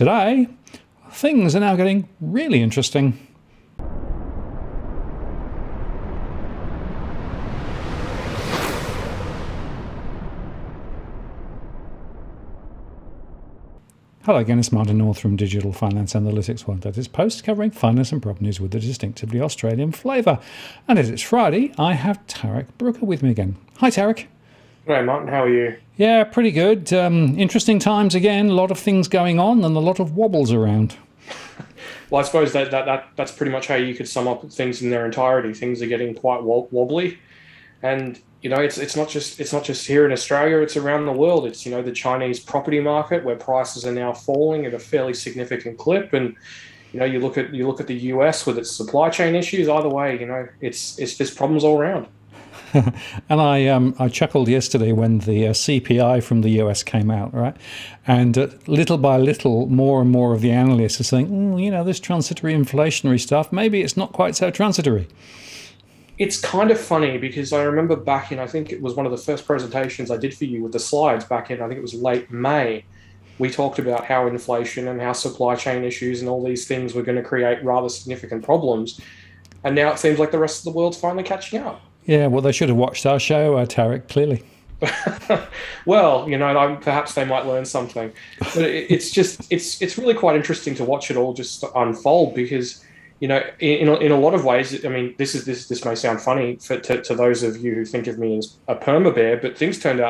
Today, things are now getting really interesting. Hello again, it's Martin North from Digital Finance Analytics One. That is post covering finance and prop news with a distinctively Australian flavour. And as it's Friday, I have Tarric Brooker with me again. Hi, Tarric. Hey, Martin, how are you? Yeah, pretty good. Interesting times again, a lot of things going on and a lot of wobbles around. Well, I suppose that's pretty much how you could sum up things in their entirety. Things are getting quite wobbly, and it's not just here in Australia. It's around the world. It's the Chinese property market where prices are now falling at a fairly significant clip, and you look at the US with its supply chain issues. Either way, it's just problems all around. And I chuckled yesterday when the CPI from the US came out, right? And little by little, more and more of the analysts are saying, this transitory inflationary stuff, maybe it's not quite so transitory. It's kind of funny because I remember back in, I think it was one of the first presentations I did for you with the slides back in, I think it was late May. We talked about how inflation and how supply chain issues and all these things were going to create rather significant problems. And now it seems like the rest of the world's finally catching up. Yeah, well, they should have watched our show, Tarric, clearly. Well, perhaps they might learn something. But it's really quite interesting to watch it all just unfold because, in a lot of ways, I mean, this may sound funny to those of you who think of me as a perma bear, but things turning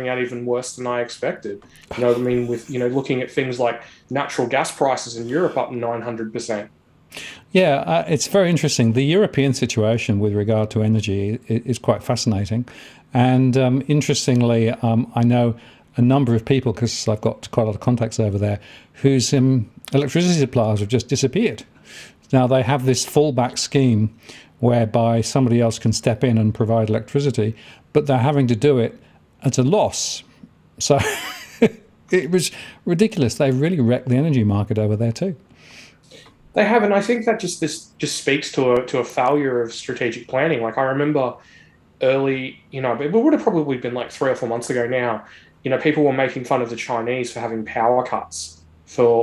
out even worse than I expected. With looking at things like natural gas prices in Europe up 900%. Yeah, it's very interesting. The European situation with regard to energy is quite fascinating. And interestingly, I know a number of people, because I've got quite a lot of contacts over there, whose electricity suppliers have just disappeared. Now, they have this fallback scheme whereby somebody else can step in and provide electricity, but they're having to do it at a loss. So it was ridiculous. They really wrecked the energy market over there too. They have, and I think that just speaks to a failure of strategic planning. Like I remember early, it would have probably been like 3 or 4 months ago now. People were making fun of the Chinese for having power cuts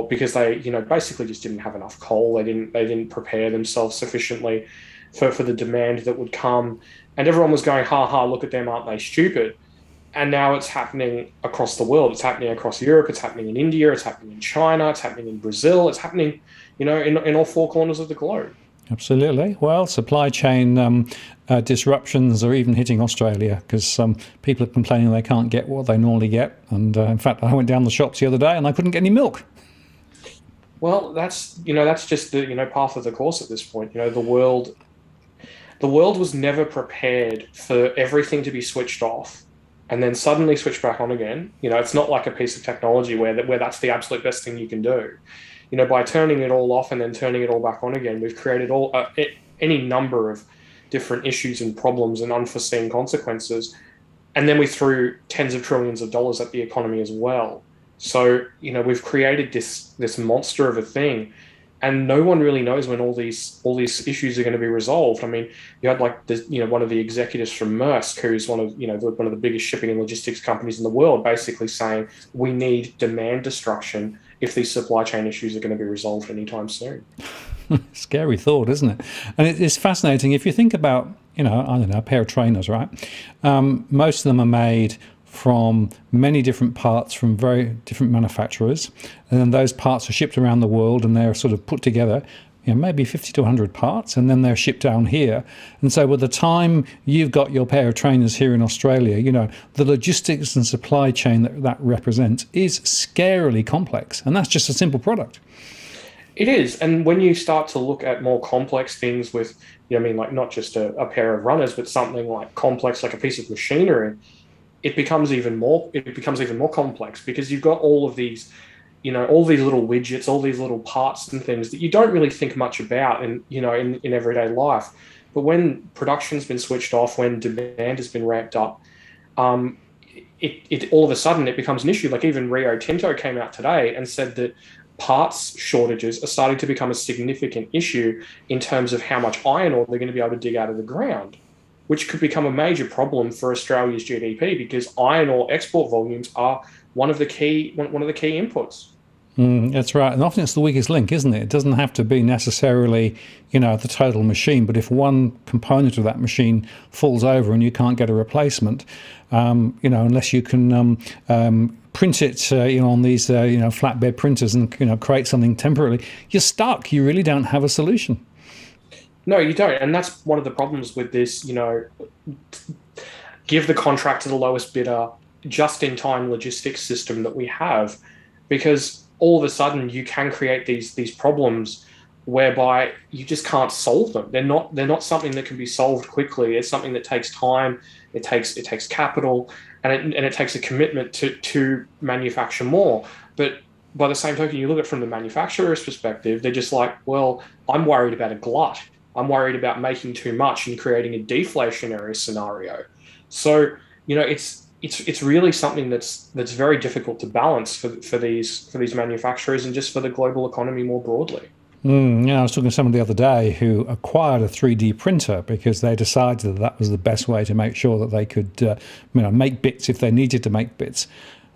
because they, basically just didn't have enough coal. They didn't prepare themselves sufficiently for the demand that would come, and everyone was going, "Ha ha! Look at them, aren't they stupid?" And now it's happening across the world. It's happening across Europe. It's happening in India. It's happening in China. It's happening in Brazil. It's happening, in all 4 corners of the globe. Absolutely. Well, supply chain disruptions are even hitting Australia because people are complaining they can't get what they normally get. And in fact, I went down the shops the other day and I couldn't get any milk. Well, that's just the path of the course at this point. The world was never prepared for everything to be switched off and then suddenly switch back on again. It's not like a piece of technology where that's the absolute best thing you can do. By turning it all off and then turning it all back on again, we've created any number of different issues and problems and unforeseen consequences. And then we threw tens of trillions of dollars at the economy as well. So, we've created this monster of a thing, and no one really knows when all these issues are going to be resolved. I mean, you had like this, one of the executives from Maersk, who's one of the biggest shipping and logistics companies in the world, basically saying we need demand destruction if these supply chain issues are going to be resolved anytime soon. Scary thought, isn't it? And it's fascinating if you think about, I don't know, a pair of trainers, right? Most of them are made from many different parts from very different manufacturers, and then those parts are shipped around the world and they're sort of put together, maybe 50 to 100 parts, and then they're shipped down here. And so by the time you've got your pair of trainers here in Australia, the logistics and supply chain that represents is scarily complex, and that's just a simple product. It is. And when you start to look at more complex things with, like not just a pair of runners, but something like complex, like a piece of machinery, it becomes even more complex because you've got all of these, all these little widgets, all these little parts and things that you don't really think much about in everyday life. But when production's been switched off, when demand has been ramped up, it all of a sudden it becomes an issue. Like even Rio Tinto came out today and said that parts shortages are starting to become a significant issue in terms of how much iron ore they're going to be able to dig out of the ground, which could become a major problem for Australia's GDP because iron ore export volumes are one of the key inputs. That's right. And often it's the weakest link, isn't it? It doesn't have to be necessarily, the total machine, but if one component of that machine falls over and you can't get a replacement, unless you can print it, on these, flatbed printers and, create something temporarily, you're stuck. You really don't have a solution. No, you don't. And that's one of the problems with this, give the contract to the lowest bidder, just-in-time logistics system that we have, because all of a sudden you can create these problems whereby you just can't solve them. They're not something that can be solved quickly. It's something that takes time. It takes capital, and it takes a commitment to manufacture more. But by the same token, you look at it from the manufacturer's perspective, they're just like, well, I'm worried about a glut. I'm worried about making too much and creating a deflationary scenario. So, it's really something that's very difficult to balance for these manufacturers and just for the global economy more broadly. I was talking to someone the other day who acquired a 3D printer because they decided that was the best way to make sure that they could, make bits if they needed to make bits.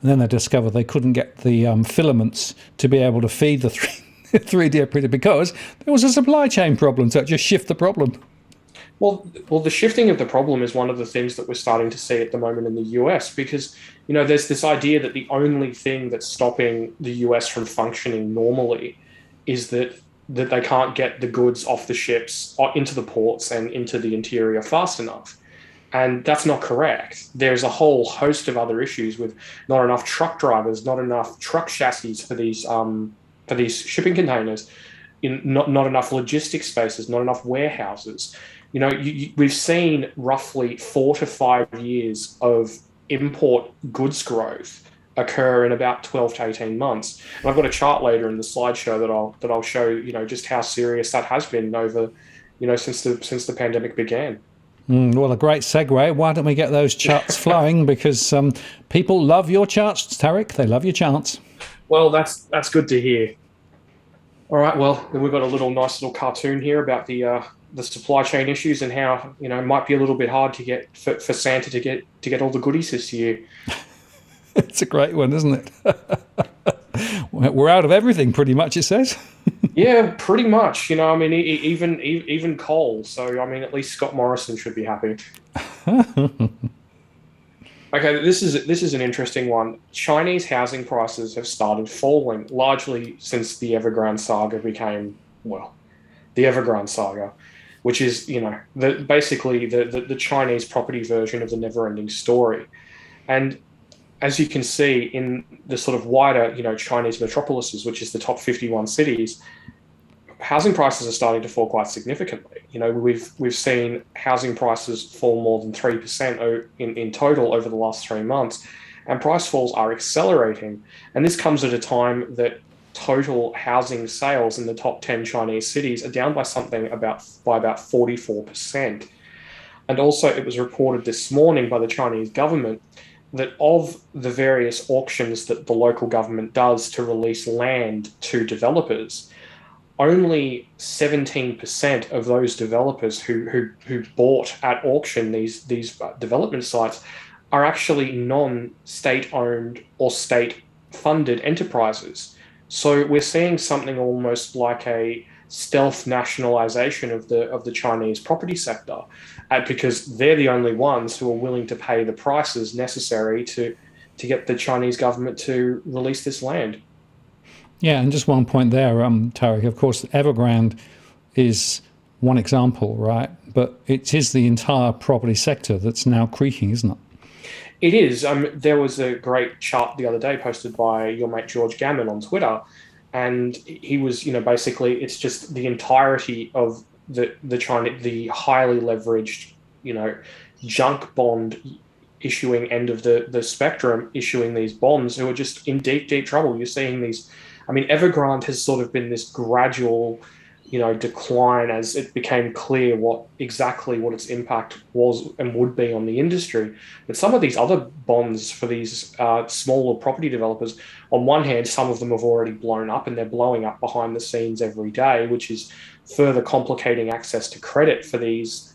And then they discovered they couldn't get the filaments to be able to feed the 3D printer because there was a supply chain problem. So it just shift the problem. Well, the shifting of the problem is one of the things that we're starting to see at the moment in the US, because there's this idea that the only thing that's stopping the US from functioning normally is that they can't get the goods off the ships into the ports and into the interior fast enough. And that's not correct. There's a whole host of other issues with not enough truck drivers, not enough truck chassis for these shipping containers, not enough logistics spaces, not enough warehouses. We've seen roughly 4 to 5 years of import goods growth occur in about 12 to 18 months. And I've got a chart later in the slideshow that I'll show, just how serious that has been over, since the pandemic began. Well, a great segue. Why don't we get those charts flowing? Because people love your charts, Tarric. They love your charts. Well, that's good to hear. All right. Well, we've got a nice little cartoon here about the supply chain issues and how it might be a little bit hard to get for Santa to get all the goodies this year. It's a great one, isn't it? We're out of everything, pretty much. It says. Yeah, pretty much. Even coal. So at least Scott Morrison should be happy. Okay, this is an interesting one. Chinese housing prices have started falling, largely since the Evergrande saga became, the Evergrande saga, which is, basically the Chinese property version of the never-ending story. And as you can see in the sort of wider, Chinese metropolises, which is the top 51 cities, housing prices are starting to fall quite significantly. We've seen housing prices fall more than 3% in total over the last 3 months, and price falls are accelerating. And this comes at a time that total housing sales in the top 10 Chinese cities are down by about 44%. And also, it was reported this morning by the Chinese government that of the various auctions that the local government does to release land to developers, only 17% of those developers who bought at auction these development sites are actually non-state owned or state funded enterprises. So we're seeing something almost like a stealth nationalization of the Chinese property sector, because they're the only ones who are willing to pay the prices necessary to get the Chinese government to release this land. Yeah, and just one point there, Tarric, of course, Evergrande is one example, right? But it is the entire property sector that's now creaking, isn't it? It is. There was a great chart the other day posted by your mate George Gammon on Twitter, and he was, basically it's just the entirety of the highly leveraged, junk bond issuing end of the spectrum, issuing these bonds, who are just in deep trouble. You're seeing these. Evergrande has sort of been this gradual, decline as it became clear what its impact was and would be on the industry. But some of these other bonds for these smaller property developers, on one hand, some of them have already blown up and they're blowing up behind the scenes every day, which is further complicating access to credit for these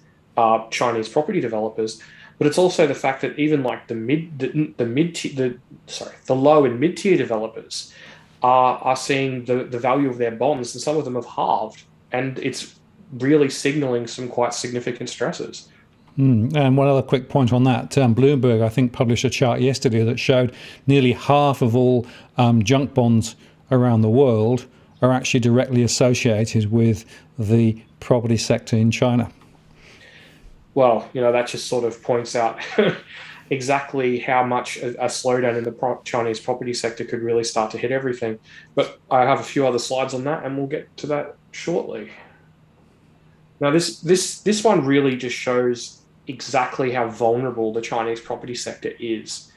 Chinese property developers. But it's also the fact that even like the low and mid tier developers are seeing the value of their bonds, and some of them have halved. And it's really signaling some quite significant stresses. And one other quick point on that, Bloomberg, I think, published a chart yesterday that showed nearly half of all junk bonds around the world are actually directly associated with the property sector in China. Well, that just sort of points out exactly how much a slowdown in the Chinese property sector could really start to hit everything. But I have a few other slides on that, and we'll get to that shortly. Now, this one really just shows exactly how vulnerable the Chinese property sector is.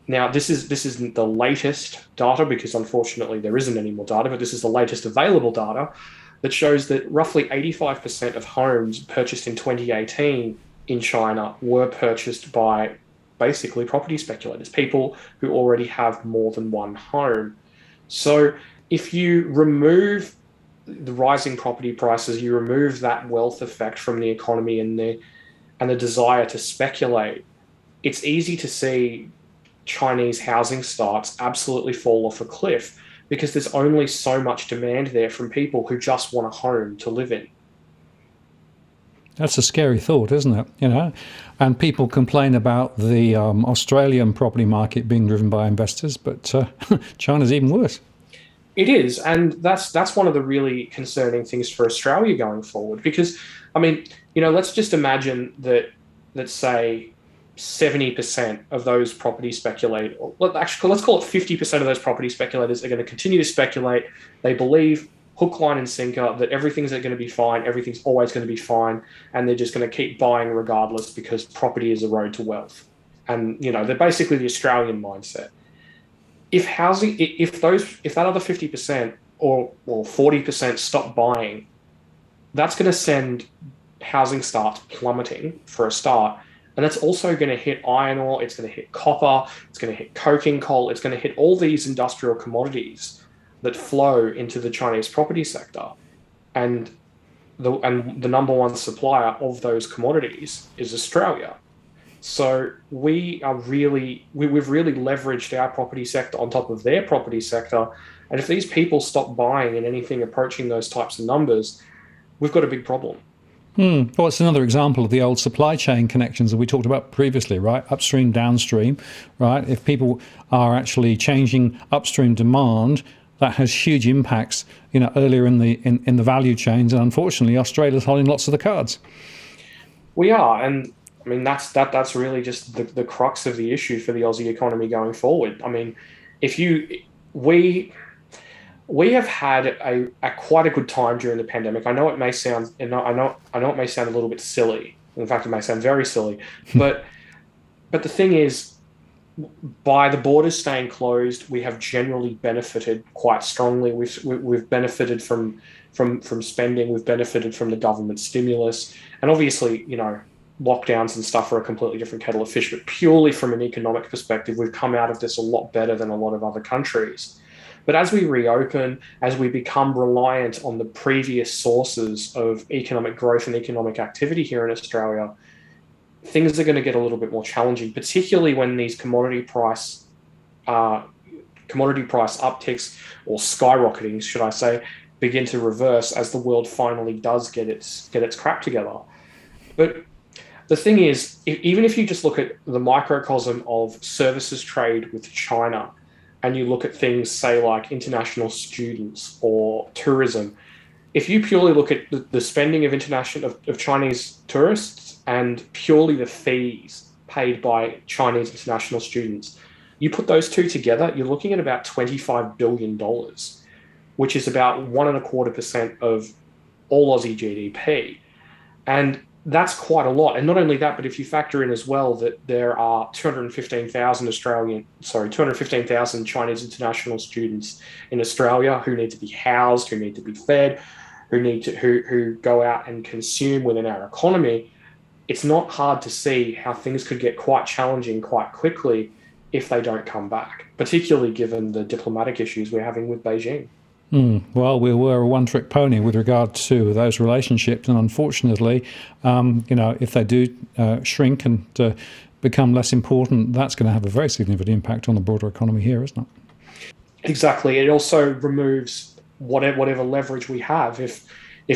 Now, this isn't the latest data, because unfortunately there isn't any more data, but this is the latest available data that shows that roughly 85% of homes purchased in 2018 in China were purchased by basically property speculators, people who already have more than one home. So if you remove the rising property prices, you remove that wealth effect from the economy and the desire to speculate, it's easy to see Chinese housing starts absolutely fall off a cliff, because there's only so much demand there from people who just want a home to live in. That's a scary thought, isn't it? And people complain about the Australian property market being driven by investors, but China's even worse. It is, and that's one of the really concerning things for Australia going forward. Because, I mean, let's just imagine that, let's say, 70% of those property speculators, actually, let's call it 50% of those property speculators are going to continue to speculate. They believe hook, line, and sinker that everything's going to be fine, everything's always going to be fine, and they're just going to keep buying regardless because property is a road to wealth. And, they're basically the Australian mindset. If that other 50% or 40% stop buying, that's going to send housing starts plummeting for a start. And that's also going to hit iron ore, it's going to hit copper, it's going to hit coking coal, it's going to hit all these industrial commodities that flow into the Chinese property sector. And the number one supplier of those commodities is Australia. So we've really leveraged our property sector on top of their property sector. And if these people stop buying in anything approaching those types of numbers, we've got a big problem. Well, it's another example of the old supply chain connections that we talked about previously, right? Upstream, downstream, right? If people are actually changing upstream demand, that has huge impacts, earlier in the value chains. And unfortunately, Australia's holding lots of the cards. We are, and I mean that's really just the crux of the issue for the Aussie economy going forward. I mean, we have had a quite a good time during the pandemic. I know it may sound, I know it may sound a little bit silly. In fact, it may sound very silly. But the thing is, by the borders staying closed, we have generally benefited quite strongly. We've benefited from spending. We've benefited from the government stimulus, and obviously, lockdowns and stuff are a completely different kettle of fish. But purely from an economic perspective, we've come out of this a lot better than a lot of other countries. But as we reopen, as we become reliant on the previous sources of economic growth and economic activity here in Australia, things are going to get a little bit more challenging, particularly when these commodity price upticks, or skyrocketing, should I say, begin to reverse as the world finally does get its crap together. But the thing is, even if you just look at the microcosm of services trade with China, and you look at things, say, like international students or tourism, if you purely look at the spending of Chinese tourists and purely the fees paid by Chinese international students, you put those two together, you're looking at about $25 billion, which is about 1.25% of all Aussie GDP. And that's quite a lot. And not only that, but if you factor in as well that there are 215,000 Chinese international students in Australia who need to be housed, who need to be fed, who go out and consume within our economy, it's not hard to see how things could get quite challenging quite quickly if they don't come back, particularly given the diplomatic issues we're having with Beijing. Well, we were a one-trick pony with regard to those relationships, and unfortunately, if they do shrink and become less important, that's going to have a very significant impact on the broader economy here, isn't it? Exactly. It also removes whatever leverage we have. If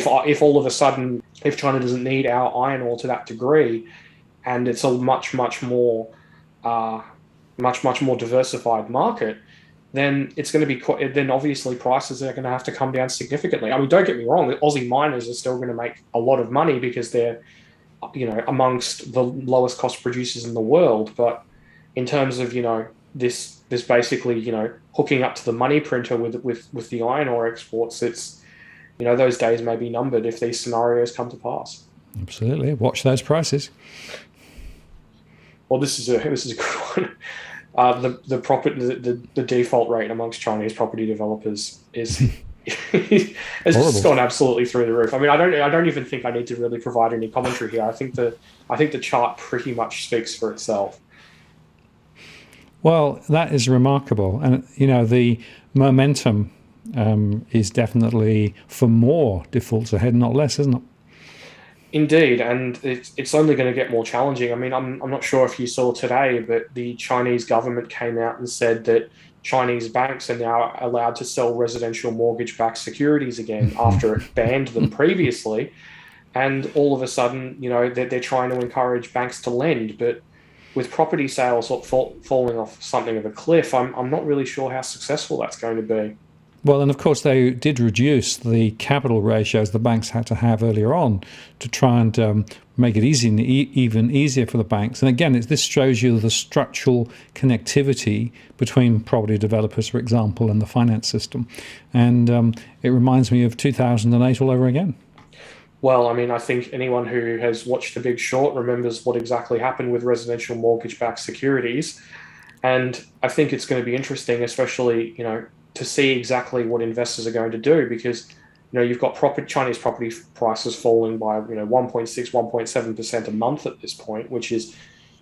all of a sudden, if China doesn't need our iron ore to that degree, and it's a uh, much more diversified market, then it's going to be then obviously prices are going to have to come down significantly. I mean, don't get me wrong, the Aussie miners are still going to make a lot of money because they're amongst the lowest cost producers in the world. But in terms of this basically hooking up to the money printer with the iron ore exports, it's those days may be numbered if these scenarios come to pass. Absolutely. Watch those prices. Well, this is a good one. The default rate amongst Chinese property developers is it's just gone absolutely through the roof. I mean, I don't even think I need to really provide any commentary here. I think the chart pretty much speaks for itself. Well, that is remarkable, and the momentum is definitely for more defaults ahead, not less, isn't it? Indeed, and it's only going to get more challenging. I mean, I'm not sure if you saw today, but the Chinese government came out and said that Chinese banks are now allowed to sell residential mortgage-backed securities again after it banned them previously. And all of a sudden, they're trying to encourage banks to lend, but with property sales falling off something of a cliff, I'm not really sure how successful that's going to be. Well, and of course, they did reduce the capital ratios the banks had to have earlier on to try and make it even easier for the banks. And again, this shows you the structural connectivity between property developers, for example, and the finance system. And it reminds me of 2008 all over again. Well, I mean, I think anyone who has watched The Big Short remembers what exactly happened with residential mortgage-backed securities. And I think it's going to be interesting, especially, to see exactly what investors are going to do, because you've got Chinese property prices falling by 1.6, 1.7% a month at this point, which is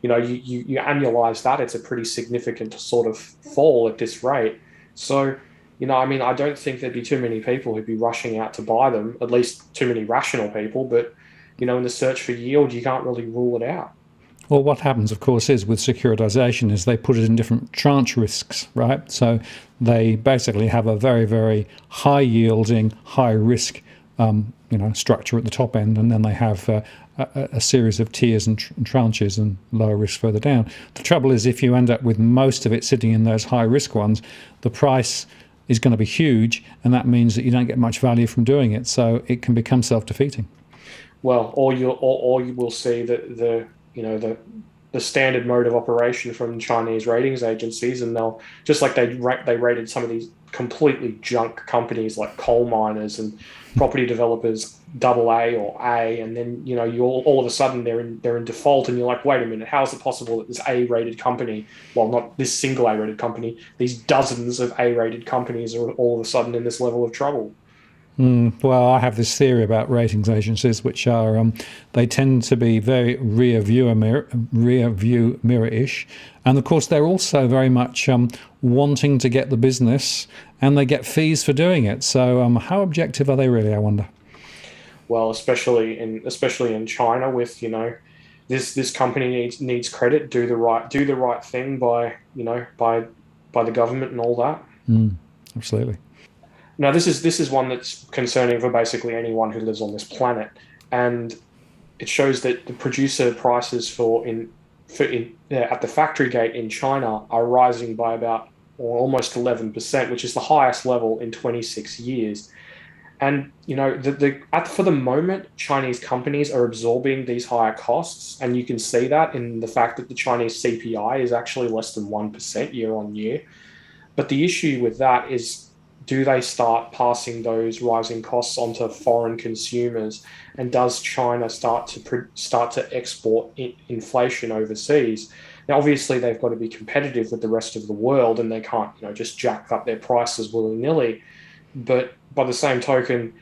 you annualize that, it's a pretty significant sort of fall at this rate. So I mean, I don't think there'd be too many people who'd be rushing out to buy them, at least too many rational people. But in the search for yield, you can't really rule it out. Well, what happens, of course, is with securitization is they put it in different tranche risks, right? So they basically have a very, very high yielding, high risk, structure at the top end, and then they have a series of tiers and tranches and lower risk further down. The trouble is, if you end up with most of it sitting in those high risk ones, the price is going to be huge, and that means that you don't get much value from doing it. So it can become self-defeating. Well, or you will see that the standard mode of operation from Chinese ratings agencies, and they'll just like they rated some of these completely junk companies like coal miners and property developers AA or A, and then you all of a sudden they're in default, and you're like, wait a minute, how is it possible that this A-rated company, well, not this single A-rated company, these dozens of A-rated companies are all of a sudden in this level of trouble? Well, I have this theory about ratings agencies, which are they tend to be very rear view mirror-ish, and of course they're also very much wanting to get the business, and they get fees for doing it. So how objective are they really, I wonder? Well, especially in China, with this company needs credit, do the right thing by by the government and all that. Absolutely. Now, this is one that's concerning for basically anyone who lives on this planet, and it shows that the producer prices at the factory gate in China are rising by about or almost 11%, which is the highest level in 26 years. And for the moment, Chinese companies are absorbing these higher costs, and you can see that in the fact that the Chinese CPI is actually less than 1% year on year. But the issue with that is, do they start passing those rising costs onto foreign consumers? And does China start to export inflation overseas? Now, obviously, they've got to be competitive with the rest of the world, and they can't just jack up their prices willy-nilly. But by the same token,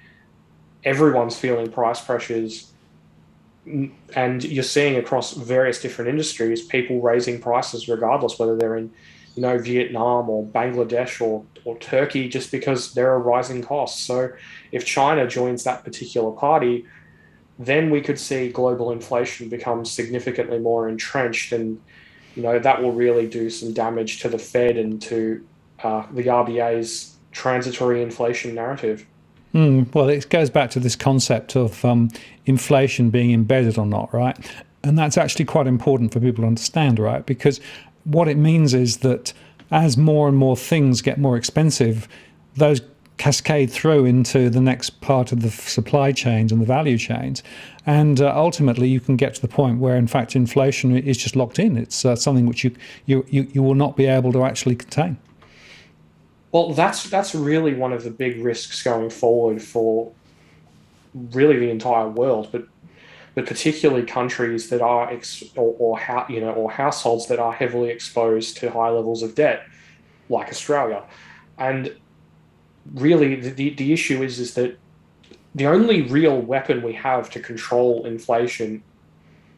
everyone's feeling price pressures, and you're seeing across various different industries people raising prices regardless, whether they're in Vietnam or Bangladesh or Turkey, just because there are rising costs. So if China joins that particular party, then we could see global inflation become significantly more entrenched, and that will really do some damage to the Fed and to the RBA's transitory inflation narrative. Well, it goes back to this concept of inflation being embedded or not, right? And that's actually quite important for people to understand, right? Because what it means is that as more and more things get more expensive, those cascade through into the next part of the supply chains and the value chains. And ultimately, you can get to the point where, in fact, inflation is just locked in. It's something which you will not be able to actually contain. Well, that's really one of the big risks going forward for really the entire world, but particularly countries that are or households that are heavily exposed to high levels of debt, like Australia. And really, the issue is that the only real weapon we have to control inflation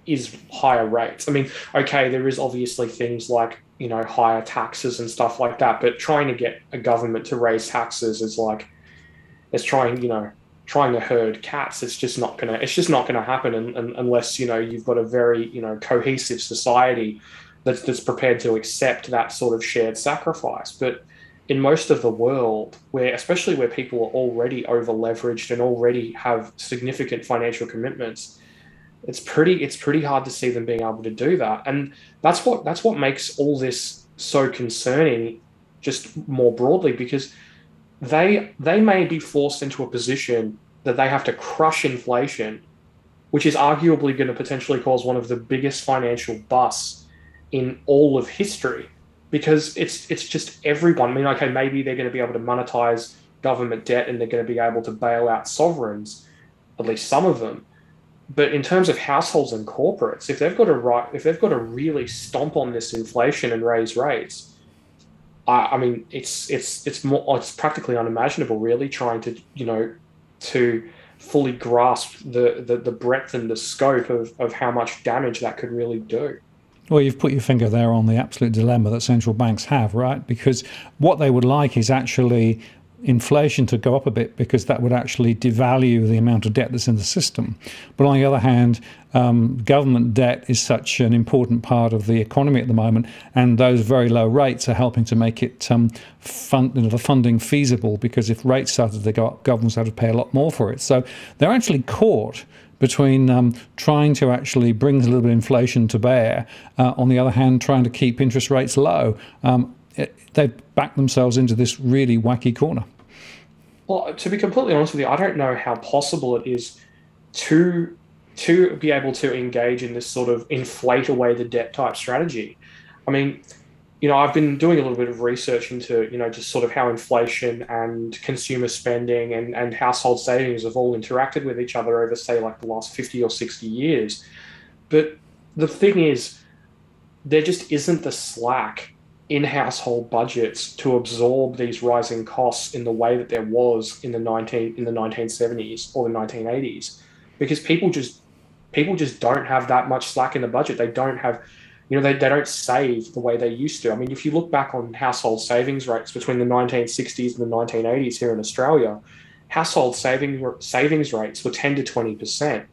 is higher rates. I mean, okay, there is obviously things like, higher taxes and stuff like that, but trying to get a government to raise taxes is like it's trying to herd cats. It's just not gonna happen unless you've got a very cohesive society that's prepared to accept that sort of shared sacrifice. But in most of the world, especially where people are already over leveraged and already have significant financial commitments, it's pretty hard to see them being able to do that. And that's what makes all this so concerning, just more broadly, because they may be forced into a position that they have to crush inflation, which is arguably going to potentially cause one of the biggest financial busts in all of history, because it's just everyone. I mean, okay, maybe they're going to be able to monetize government debt and they're going to be able to bail out sovereigns, at least some of them. But in terms of households and corporates, if they've got to really stomp on this inflation and raise rates, I mean, it's practically unimaginable, really, trying to fully grasp the breadth and the scope of how much damage that could really do. Well, you've put your finger there on the absolute dilemma that central banks have, right? Because what they would like is actually inflation to go up a bit, because that would actually devalue the amount of debt that's in the system. But on the other hand, government debt is such an important part of the economy at the moment, and those very low rates are helping to make it the funding feasible, because if rates started to go up, governments had to pay a lot more for it. So they're actually caught between trying to actually bring a little bit of inflation to bear, on the other hand, trying to keep interest rates low. They've backed themselves into this really wacky corner. Well, to be completely honest with you, I don't know how possible it is to be able to engage in this sort of inflate away the debt type strategy. I mean, I've been doing a little bit of research into, just sort of how inflation and consumer spending and household savings have all interacted with each other over, say, like the last 50 or 60 years. But the thing is, there just isn't the slack in household budgets to absorb these rising costs in the way that there was in the 1970s or the 1980s, because people just don't have that much slack in the budget. They don't have, they don't save the way they used to. I mean, if you look back on household savings rates between the 1960s and the 1980s here in Australia, household savings rates were 10 to 20%.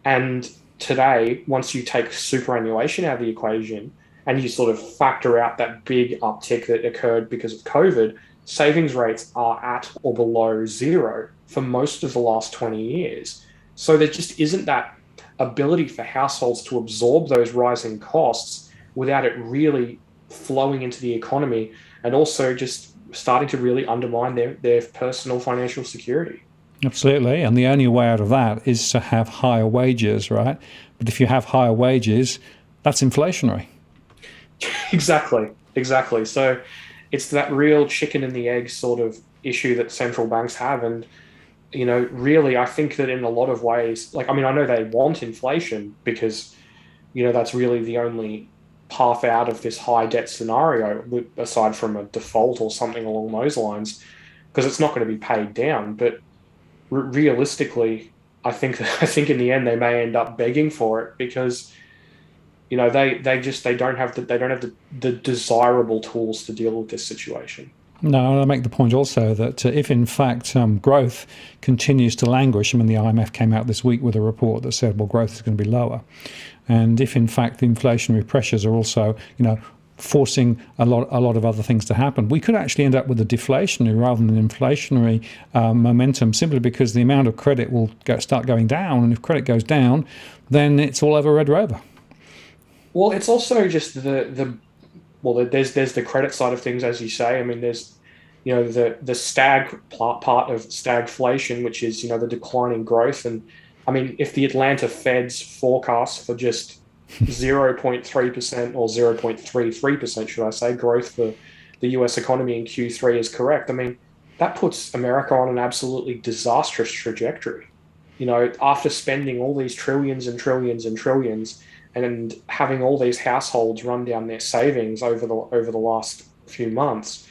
And today, once you take superannuation out of the equation, and you sort of factor out that big uptick that occurred because of COVID, savings rates are at or below zero for most of the last 20 years. So there just isn't that ability for households to absorb those rising costs without it really flowing into the economy, and also just starting to really undermine their personal financial security. Absolutely. And the only way out of that is to have higher wages, right? But if you have higher wages, that's inflationary. Exactly. So it's that real chicken and the egg sort of issue that central banks have. And, really, I think that in a lot of ways, I know they want inflation because, that's really the only path out of this high debt scenario, aside from a default or something along those lines, because it's not going to be paid down. But realistically, I think in the end they may end up begging for it, because they don't have the desirable tools to deal with this situation. No, I make the point also that if in fact growth continues to languish, I mean, the IMF came out this week with a report that said, well, growth is going to be lower. And if in fact the inflationary pressures are also, forcing a lot of other things to happen. We could actually end up with a deflationary rather than an inflationary momentum, simply because the amount of credit will start going down, and if credit goes down, then it's all over Red Rover. Well, it's also just there's the credit side of things, as you say. I mean, there's the part of stagflation, which is the declining growth. And I mean, if the Atlanta Fed's forecast for just 0.3% or 0.33%, should I say, growth for the US economy in Q3 is correct, I mean, that puts America on an absolutely disastrous trajectory. After spending all these trillions and trillions and trillions, and having all these households run down their savings over the last few months,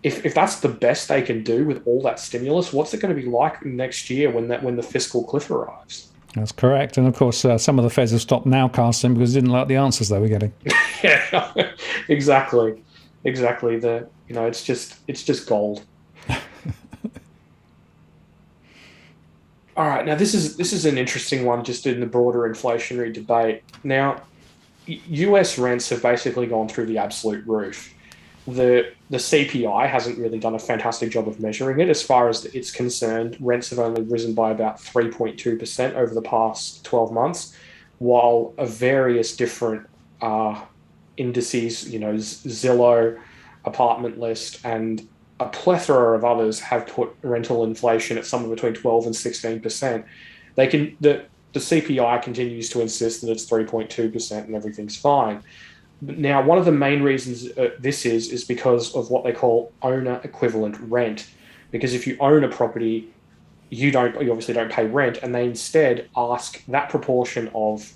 if that's the best they can do with all that stimulus, what's it going to be like next year when the fiscal cliff arrives? That's correct. And of course, some of the Feds have stopped nowcasting because they didn't like the answers they were getting. Yeah, exactly. It's just gold. All right, now this is an interesting one, just in the broader inflationary debate. Now, US rents have basically gone through the absolute roof. The CPI hasn't really done a fantastic job of measuring it. As far as it's concerned, rents have only risen by about 3.2% over the past 12 months, while various different indices, Zillow, Apartment List, and a plethora of others have put rental inflation at somewhere between 12 and 16%. The CPI continues to insist that it's 3.2% and everything's fine. Now, one of the main reasons this is because of what they call owner equivalent rent. Because if you own a property, you obviously don't pay rent, and they instead ask that proportion of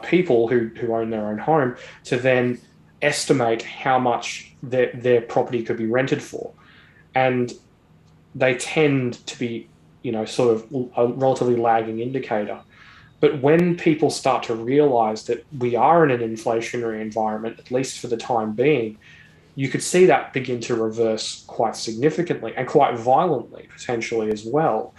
people who own their own home to then estimate how much their property could be rented for. And they tend to be, sort of a relatively lagging indicator. But when people start to realize that we are in an inflationary environment, at least for the time being, you could see that begin to reverse quite significantly and quite violently, potentially as well.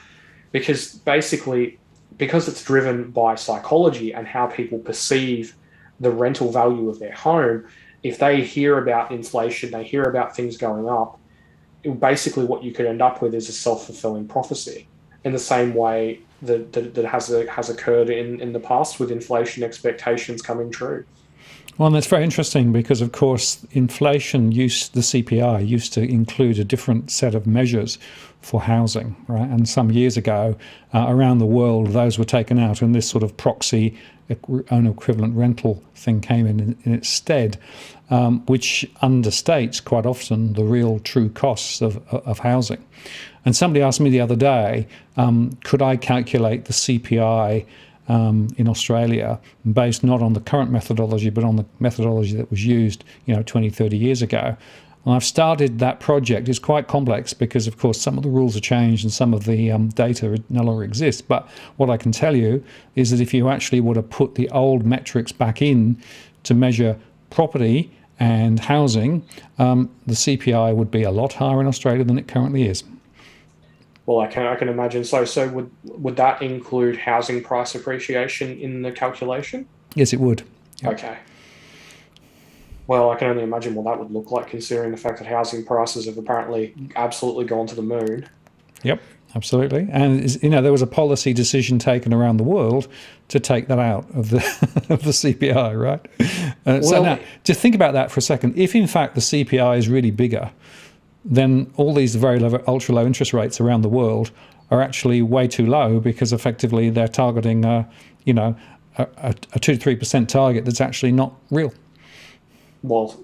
Because it's driven by psychology and how people perceive the rental value of their home, if they hear about inflation, they hear about things going up, basically what you could end up with is a self-fulfilling prophecy, in the same way that has occurred in the past with inflation expectations coming true. Well, and that's very interesting because, of course, inflation the CPI used to include a different set of measures for housing, right? And some years ago, around the world, those were taken out, and this sort of proxy owner equivalent rental thing came in its stead, which understates quite often the real true costs of housing. And somebody asked me the other day, could I calculate the CPI in Australia based not on the current methodology, but on the methodology that was used 20, 30 years ago. And I've started that project. It's quite complex because, of course, some of the rules are changed and some of the data no longer exists. But what I can tell you is that if you actually were to put the old metrics back in to measure property and housing, the CPI would be a lot higher in Australia than it currently is. Well, I can imagine. So would that include housing price appreciation in the calculation? Yes, it would. Yep. Okay. Well, I can only imagine what that would look like, considering the fact that housing prices have apparently absolutely gone to the moon. Yep, absolutely. And there was a policy decision taken around the world to take that out of the of the CPI, right? So now, just think about that for a second. If in fact the CPI is really bigger, then all these very low, ultra low interest rates around the world are actually way too low, because effectively they're targeting a 2 to 3% target that's actually not real. Well,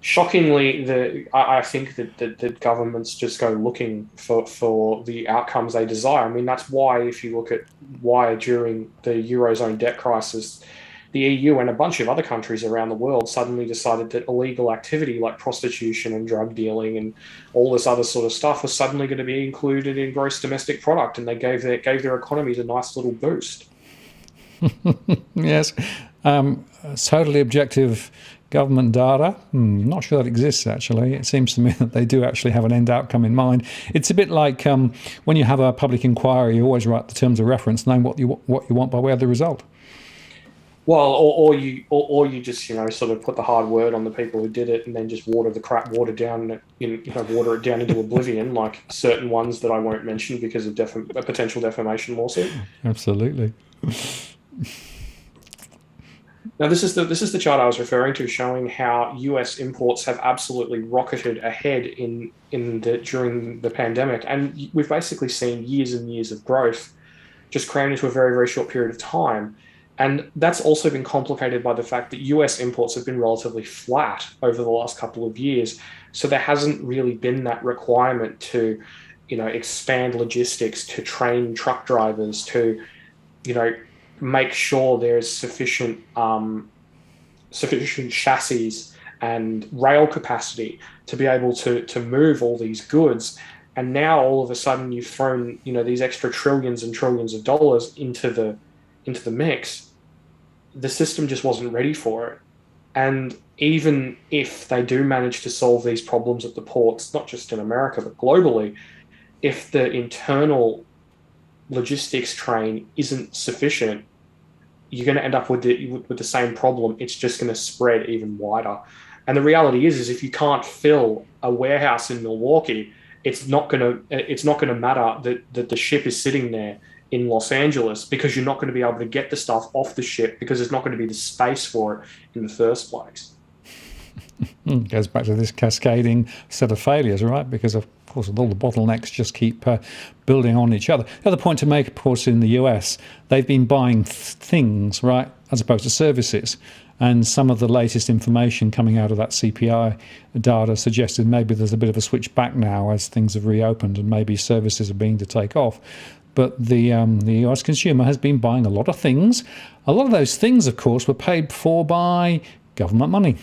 shockingly, I think that governments just go looking for the outcomes they desire. I mean, that's why, if you look at why during the Eurozone debt crisis, the EU and a bunch of other countries around the world suddenly decided that illegal activity like prostitution and drug dealing and all this other sort of stuff was suddenly going to be included in gross domestic product, and they gave their economies a nice little boost. Yes. Totally objective government data. Not sure that exists, actually. It seems to me that they do actually have an end outcome in mind. It's a bit like when you have a public inquiry, you always write the terms of reference, knowing what you want by way of the result. Well, or you just sort of put the hard word on the people who did it, and then just water the crap water down, water it down into oblivion, like certain ones that I won't mention because of a potential defamation lawsuit. Absolutely. Now, this is the chart I was referring to, showing how US imports have absolutely rocketed ahead during the pandemic, and we've basically seen years and years of growth just crammed into a very, very short period of time. And that's also been complicated by the fact that US imports have been relatively flat over the last couple of years. So there hasn't really been that requirement to, expand logistics, to train truck drivers, to, you know, make sure there's sufficient chassis and rail capacity to be able to move all these goods. And now all of a sudden you've thrown these extra trillions and trillions of dollars into the mix. The system just wasn't ready for it. And even if they do manage to solve these problems at the ports, not just in America but globally, if the internal logistics train isn't sufficient, you're going to end up with the same problem. It's just going to spread even wider. And the reality is if you can't fill a warehouse in Milwaukee, it's not going to matter that the ship is sitting there in Los Angeles, because you're not going to be able to get the stuff off the ship because there's not going to be the space for it in the first place. Goes back to this cascading set of failures, right? Because of course all the bottlenecks just keep building on each other. The other point to make, of course, in the US, they've been buying things, right, as opposed to services. And some of the latest information coming out of that CPI data suggested maybe there's a bit of a switch back now as things have reopened and maybe services are beginning to take off. But the US consumer has been buying a lot of things. A lot of those things, of course, were paid for by government money.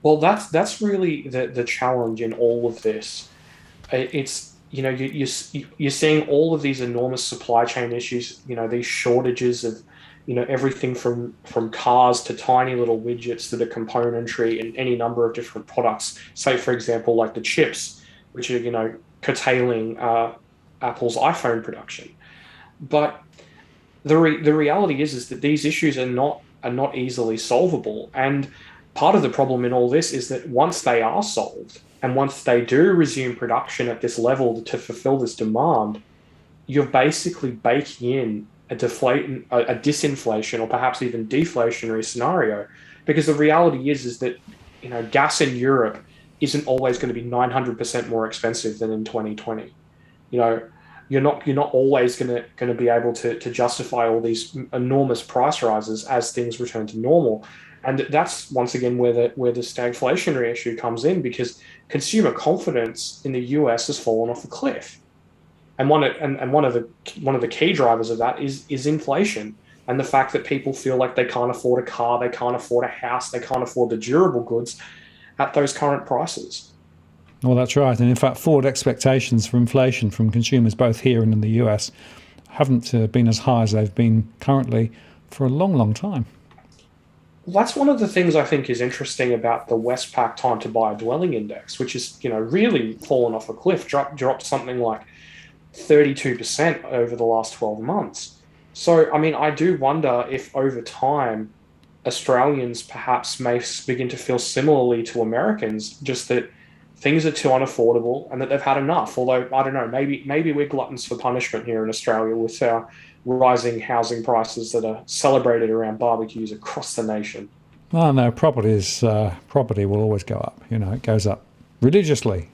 Well, that's really the challenge in all of this. It's you're seeing all of these enormous supply chain issues. These shortages of everything from cars to tiny little widgets to the componentry and any number of different products. Say, for example, like the chips, which are curtailing Apple's iPhone production. But the reality is that these issues are not easily solvable. And part of the problem in all this is that once they are solved and once they do resume production at this level to fulfill this demand, you're basically baking in a disinflation or perhaps even deflationary scenario. Because the reality is that gas in Europe isn't always going to be 900% more expensive than in 2020. You know, you're not always going to be able to justify all these enormous price rises as things return to normal. And that's once again where the stagflationary issue comes in, because consumer confidence in the US has fallen off a cliff. And one of the key drivers of that is inflation, and the fact that people feel like they can't afford a car, they can't afford a house, they can't afford the durable goods at those current prices. Well, that's right. And in fact, forward expectations for inflation from consumers both here and in the US haven't been as high as they've been currently for a long, long time. That's one of the things I think is interesting about the Westpac time to buy a dwelling index, which is really fallen off a cliff, dropped something like 32% over the last 12 months. So, I mean, I do wonder if over time Australians perhaps may begin to feel similarly to Americans, just that things are too unaffordable and that they've had enough. Although, I don't know, maybe we're gluttons for punishment here in Australia with our rising housing prices that are celebrated around barbecues across the nation. Oh no, property will always go up. It goes up religiously.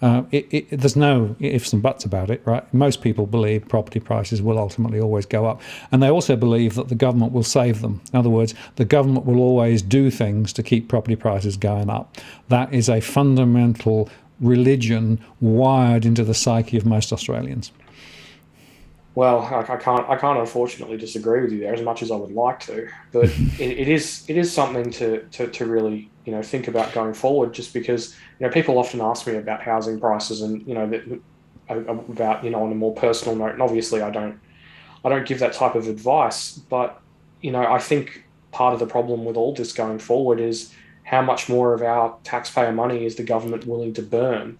There's no ifs and buts about it, right? Most people believe property prices will ultimately always go up. And they also believe that the government will save them. In other words, the government will always do things to keep property prices going up. That is a fundamental religion wired into the psyche of most Australians. Well, I can't unfortunately disagree with you there as much as I would like to, but it is something to really think about going forward. Just because people often ask me about housing prices, and about on a more personal note, and obviously I don't give that type of advice, but I think part of the problem with all this going forward is how much more of our taxpayer money is the government willing to burn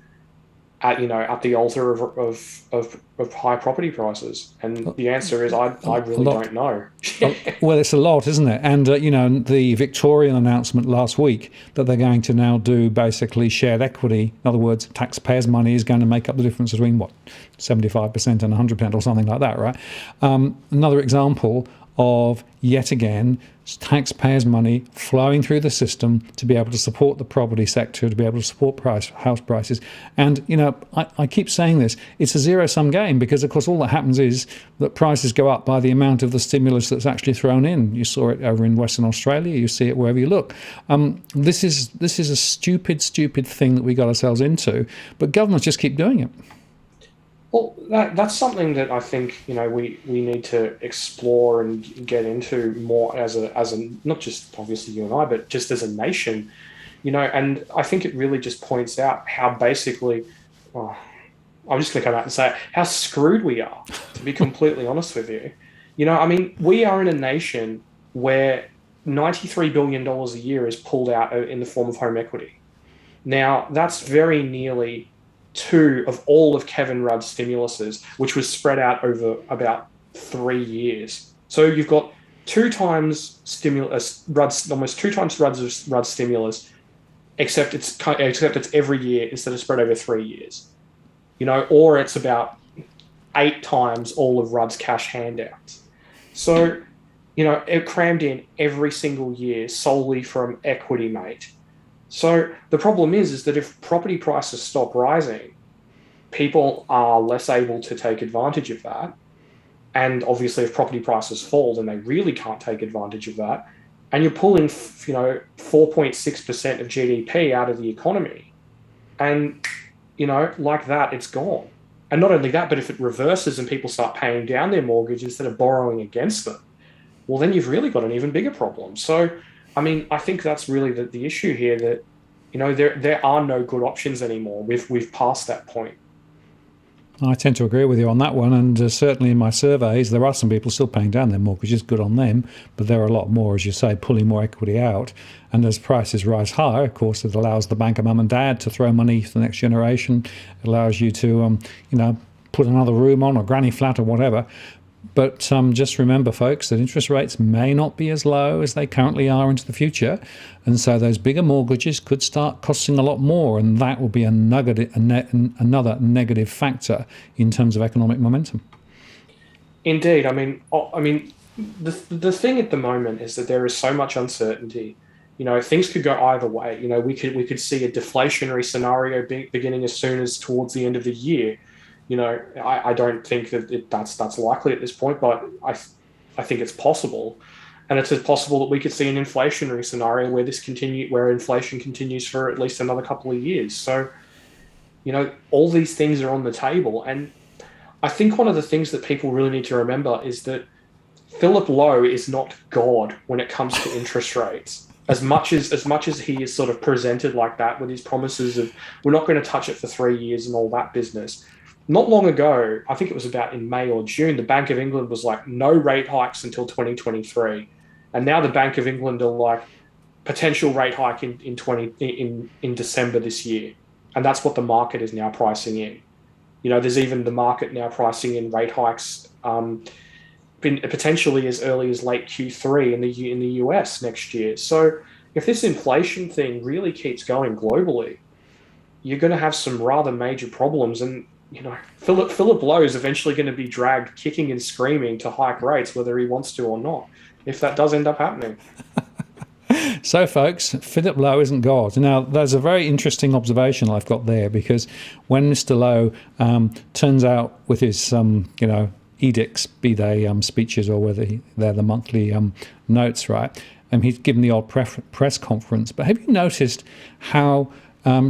at the altar of high property prices? And the answer is I A really lot. don't know. Well, it's a lot, isn't it? And, the Victorian announcement last week that they're going to now do basically shared equity. In other words, taxpayers' money is going to make up the difference between, 75% and 100% or something like that, right? Another example of, yet again, taxpayers' money flowing through the system to be able to support the property sector, to be able to support house prices. And, I keep saying this, it's a zero-sum game because, of course, all that happens is that prices go up by the amount of the stimulus that's actually thrown in. You saw it over in Western Australia. You see it wherever you look. This is a stupid thing that we got ourselves into, but governments just keep doing it. Well, that's something that I think we need to explore and get into more as a not just obviously you and I, but just as a nation, And I think it really just points out how basically, well, I'm just going to come out and say it, how screwed we are. To be completely honest with you, we are in a nation where $93 billion a year is pulled out in the form of home equity. Now that's very nearly two of all of Kevin Rudd's stimuluses, which was spread out over about 3 years. So you've got two times stimulus, almost two times Rudd's stimulus, except it's every year instead of spread over 3 years. Or it's about 8 times all of Rudd's cash handouts. So, it crammed in every single year solely from equity, mate. So the problem is that if property prices stop rising, people are less able to take advantage of that. And obviously, if property prices fall, then they really can't take advantage of that. And you're pulling, 4.6% of GDP out of the economy. And, like that, it's gone. And not only that, but if it reverses and people start paying down their mortgage instead of borrowing against them, well, then you've really got an even bigger problem. So, I think that's really the issue here, that, there are no good options anymore. We've passed that point. I tend to agree with you on that one, and certainly in my surveys, there are some people still paying down their mortgages, good on them, but there are a lot more, as you say, pulling more equity out. And as prices rise higher, of course, it allows the bank of mum and dad to throw money to the next generation. It allows you to, put another room on, or granny flat or whatever. But just remember, folks, that interest rates may not be as low as they currently are into the future. And so those bigger mortgages could start costing a lot more. And that will be another negative factor in terms of economic momentum. Indeed. The thing at the moment is that there is so much uncertainty. Things could go either way. We could see a deflationary scenario beginning as soon as towards the end of the year. I don't think that that's likely at this point, but I think it's possible. And it's possible that we could see an inflationary scenario where inflation continues for at least another couple of years. So, all these things are on the table. And I think one of the things that people really need to remember is that Philip Lowe is not God when it comes to interest rates. As much as he is sort of presented like that with his promises of, we're not going to touch it for 3 years and all that business. Not long ago, I think it was about in May or June, the Bank of England was like, no rate hikes until 2023. And now the Bank of England are like, potential rate hike in December this year. And that's what the market is now pricing in. There's even the market now pricing in rate hikes potentially as early as late Q3 in the US next year. So if this inflation thing really keeps going globally, you're going to have some rather major problems. And Philip Lowe is eventually going to be dragged kicking and screaming to hike rates, whether he wants to or not, if that does end up happening. So, folks, Philip Lowe isn't God. Now, there's a very interesting observation I've got there, because when Mr. Lowe turns out with his, edicts, be they speeches or whether they're the monthly notes, right? He's given the odd press conference. But have you noticed how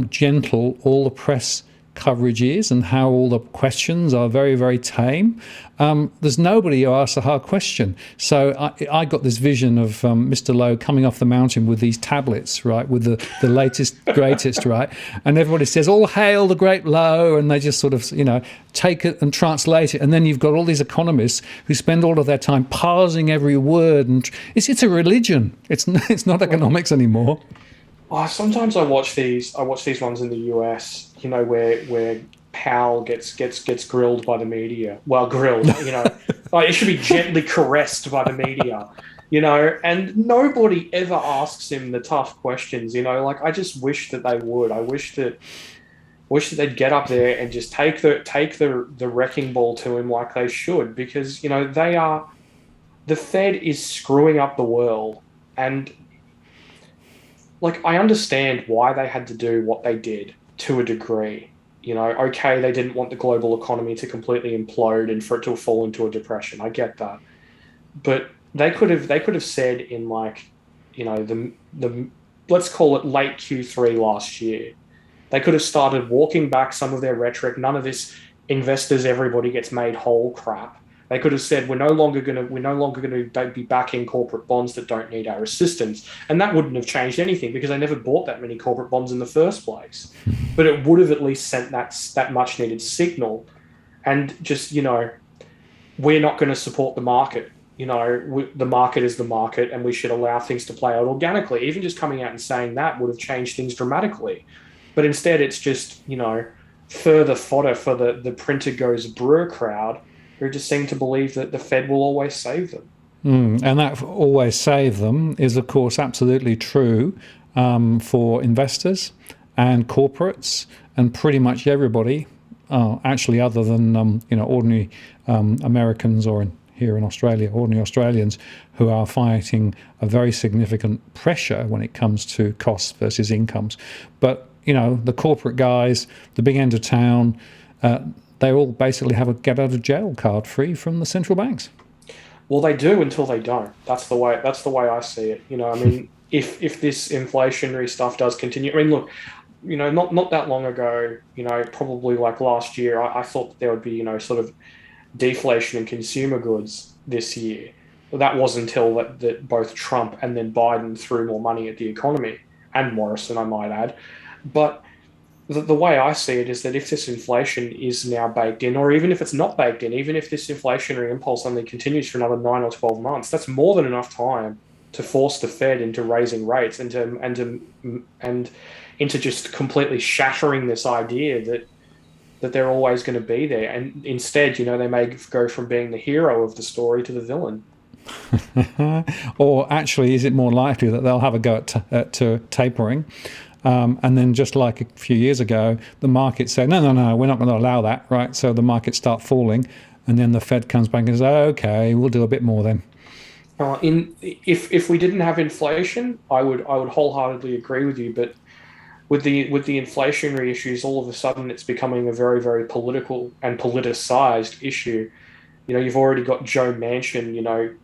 gentle all the press coverage is, and how all the questions are very, very tame? There's nobody who asks a hard question. So I got this vision of Mr. Lowe coming off the mountain with these tablets, right, with the latest, greatest, right? And everybody says, all hail the great Lowe, and they just sort of, take it and translate it. And then you've got all these economists who spend all of their time parsing every word, and it's a religion. It's not economics anymore. Sometimes I watch these ones in the US, where Powell gets grilled by the media. Well, grilled, like it should be gently caressed by the media, and nobody ever asks him the tough questions, like I just wish that they would. I wish that they'd get up there and just take the wrecking ball to him like they should, because the Fed is screwing up the world. And like, I understand why they had to do what they did to a degree. Okay, they didn't want the global economy to completely implode and for it to fall into a depression. I get that. But they could have said in, like, the let's call it late Q3 last year, they could have started walking back some of their rhetoric. None of this investors, everybody gets made whole crap. They could have said, we're no longer going to be backing corporate bonds that don't need our assistance. And that wouldn't have changed anything, because they never bought that many corporate bonds in the first place. But it would have at least sent that much needed signal. And just, we're not going to support the market. The market is the market, and we should allow things to play out organically. Even just coming out and saying that would have changed things dramatically. But instead, it's just, further fodder for the printer goes brewer crowd, who just seem to believe that the Fed will always save them. And that always save them is, of course, absolutely true for investors and corporates and pretty much everybody, actually, other than ordinary Americans, or here in Australia, ordinary Australians, who are fighting a very significant pressure when it comes to costs versus incomes. But the corporate guys, the big end of town, they all basically have a get out of jail card free from the central banks. Well, they do until they don't. That's the way I see it. I mean, if this inflationary stuff does continue, I mean, look, not that long ago, probably like last year, I thought that there would be, sort of deflation in consumer goods this year. Well, that was until that both Trump and then Biden threw more money at the economy, and Morrison, I might add. But the way I see it is that if this inflation is now baked in, or even if it's not baked in, even if this inflationary impulse only continues for another 9 or 12 months, that's more than enough time to force the Fed into raising rates and into just completely shattering this idea that they're always going to be there. And instead, they may go from being the hero of the story to the villain. Or actually, is it more likely that they'll have a go at tapering? And then, just like a few years ago, the market said, no, we're not going to allow that, right? So the markets start falling, and then the Fed comes back and says, okay, we'll do a bit more then. If we didn't have inflation, I would wholeheartedly agree with you. But with the inflationary issues, all of a sudden it's becoming a very, very political and politicized issue. You've already got Joe Manchin,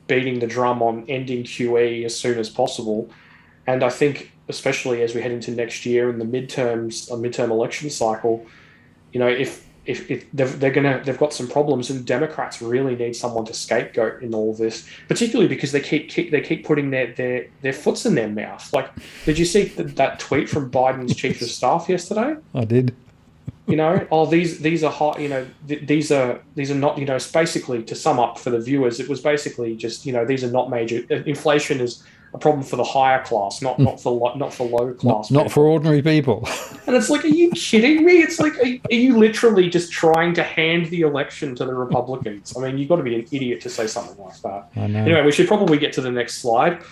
beating the drum on ending QE as soon as possible. And I think, especially as we head into next year in the midterm election cycle, if they've got some problems, and Democrats really need someone to scapegoat in all of this, particularly because they keep putting their foots in their mouth. Like, did you see that tweet from Biden's chief of staff yesterday? I did. These are hot. These are not. It's basically, to sum up for the viewers, it was basically just, these are not major. Inflation is a problem for the higher class, not for low class, not for ordinary people. And it's like, are you kidding me? It's like, are you literally just trying to hand the election to the Republicans? I mean, you've got to be an idiot to say something like that. I know. Anyway, we should probably get to the next slide.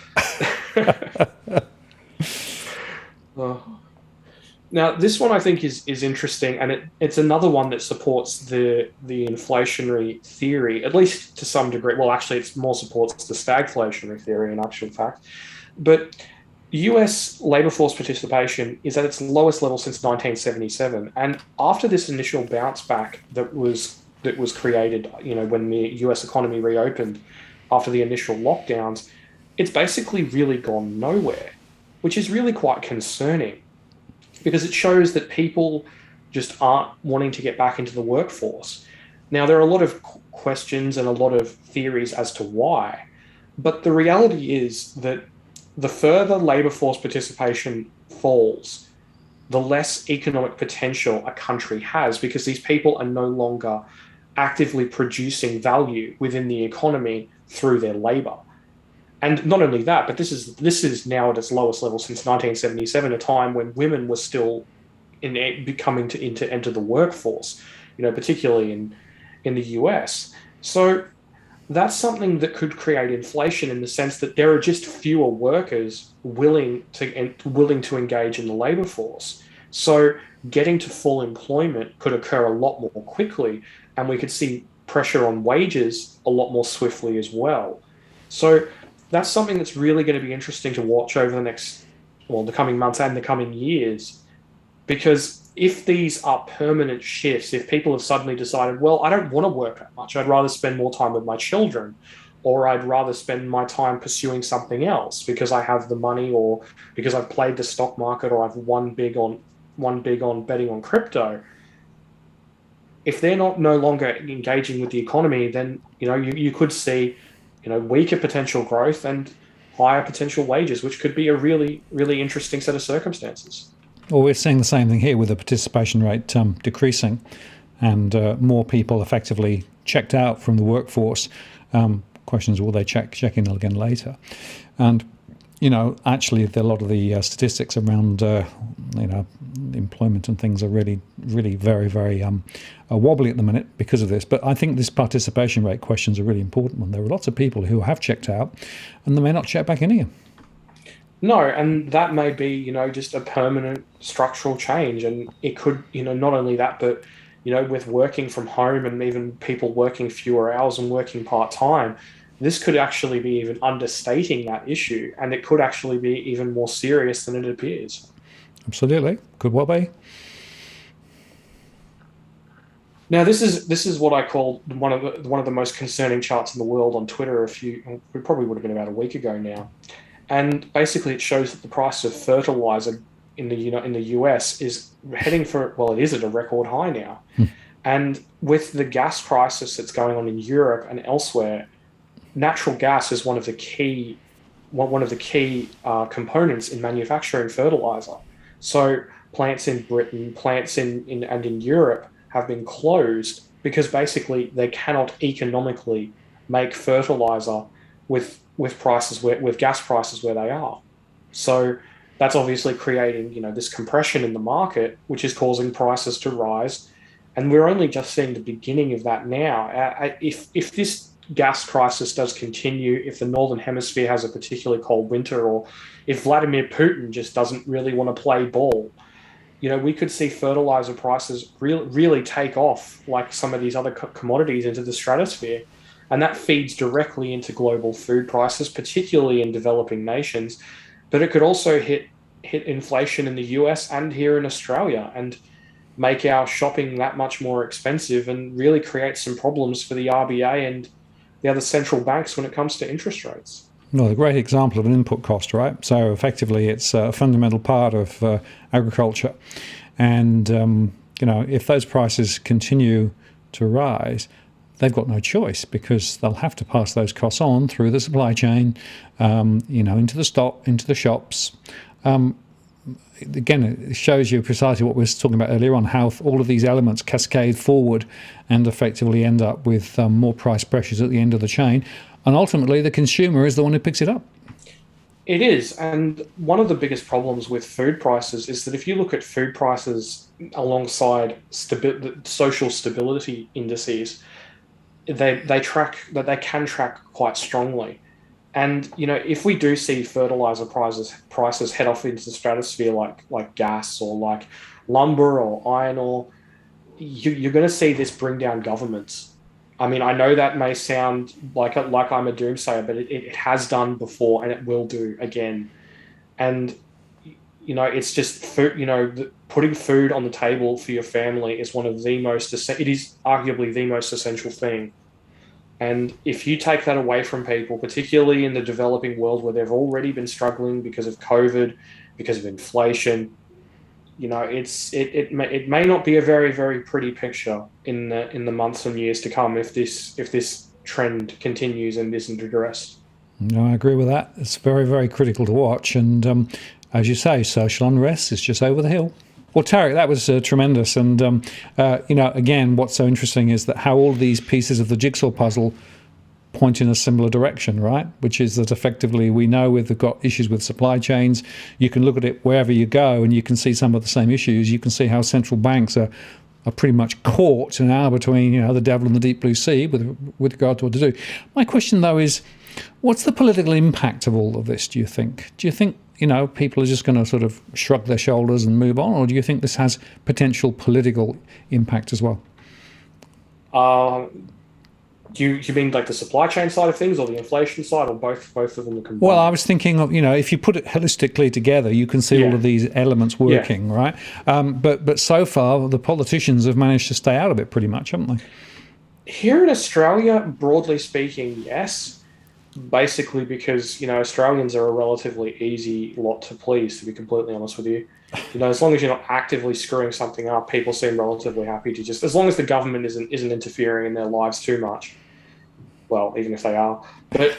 Now, this one I think is interesting, and it's another one that supports the inflationary theory, at least to some degree. Well, actually, it more supports the stagflationary theory in actual fact. But US labour force participation is at its lowest level since 1977, and after this initial bounce back that was created, when the US economy reopened after the initial lockdowns, it's basically really gone nowhere, which is really quite concerning, because it shows that people just aren't wanting to get back into the workforce. Now, there are a lot of questions and a lot of theories as to why, but the reality is that the further labour force participation falls, the less economic potential a country has, because these people are no longer actively producing value within the economy through their labour. And not only that, but this is now at its lowest level since 1977, a time when women were still, becoming to enter the workforce, particularly in the US. So that's something that could create inflation in the sense that there are just fewer workers willing to engage in the labor force. So getting to full employment could occur a lot more quickly, and we could see pressure on wages a lot more swiftly as well. So that's something that's really going to be interesting to watch over the coming months and the coming years, because if these are permanent shifts, if people have suddenly decided, well, I don't want to work that much, I'd rather spend more time with my children, or I'd rather spend my time pursuing something else because I have the money, or because I've played the stock market, or I've won big on betting on crypto. If they're no longer engaging with the economy, then you could see weaker potential growth and higher potential wages, which could be a really, really interesting set of circumstances. Well, we're seeing the same thing here with the participation rate decreasing, and more people effectively checked out from the workforce. Question is, will they check in again later? And actually, a lot of the statistics around employment and things are really, really very, very wobbly at the minute because of this. But I think this participation rate question is a really important one. There are lots of people who have checked out, and they may not check back in again. No, and that may be, just a permanent structural change. And it could, not only that, but, with working from home and even people working fewer hours and working part-time, this could actually be even understating that issue. And it could actually be even more serious than it appears. Absolutely. Could well be. Now, this is what I call one of the most concerning charts in the world on Twitter. It probably would have been about a week ago now. And basically, it shows that the price of fertilizer in the US is heading for, well, it is at a record high now. And with the gas crisis that's going on in Europe and elsewhere, natural gas is one of the key components in manufacturing fertilizer. So plants in Britain, plants in Europe have been closed because basically they cannot economically make fertilizer with gas prices where they are. So that's obviously creating, this compression in the market, which is causing prices to rise. And we're only just seeing the beginning of that now. If this gas crisis does continue, if the Northern Hemisphere has a particularly cold winter, or if Vladimir Putin just doesn't really want to play ball, we could see fertilizer prices really take off like some of these other commodities into the stratosphere. And that feeds directly into global food prices, particularly in developing nations. But it could also hit inflation in the US and here in Australia, and make our shopping that much more expensive, and really create some problems for the RBA and the other central banks when it comes to interest rates. Well, a great example of an input cost, right? So effectively, it's a fundamental part of agriculture. And, if those prices continue to rise, they've got no choice, because they'll have to pass those costs on through the supply chain, into the stock, into the shops. Again, it shows you precisely what we were talking about earlier on, how all of these elements cascade forward and effectively end up with more price pressures at the end of the chain. And ultimately, the consumer is the one who picks it up. It is. And one of the biggest problems with food prices is that if you look at food prices alongside social stability indices, they can track quite strongly. And if we do see fertilizer prices head off into the stratosphere, like gas or like lumber or iron ore, you're going to see this bring down governments. I mean, I know that may sound like I'm a doomsayer, but it has done before, and it will do again. And it's just food. Putting food on the table for your family is it is arguably the most essential thing. And if you take that away from people, particularly in the developing world where they've already been struggling because of COVID, because of inflation, it may not be a very, very pretty picture in the months and years to come if this trend continues and isn't addressed. No, I agree with that. It's very, very critical to watch. And as you say, social unrest is just over the hill. Well, Tarric, that was tremendous. And, again, what's so interesting is that how all these pieces of the jigsaw puzzle point in a similar direction, right? Which is that effectively we know we've got issues with supply chains. You can look at it wherever you go and you can see some of the same issues. You can see how central banks are pretty much caught now between, the devil and the deep blue sea with regard to what to do. My question, though, is what's the political impact of all of this, do you think? Do you think, people are just going to sort of shrug their shoulders and move on, or do you think this has potential political impact as well? Do you mean like the supply chain side of things or the inflation side, or both of them combined? Well, I was thinking of, if you put it holistically together, you can see all of these elements working, right? But so far, the politicians have managed to stay out of it pretty much, haven't they? Here in Australia, broadly speaking, yes. Basically because, Australians are a relatively easy lot to please, to be completely honest with you. As long as you're not actively screwing something up, people seem relatively happy to just, as long as the government isn't interfering in their lives too much. Well, even if they are. But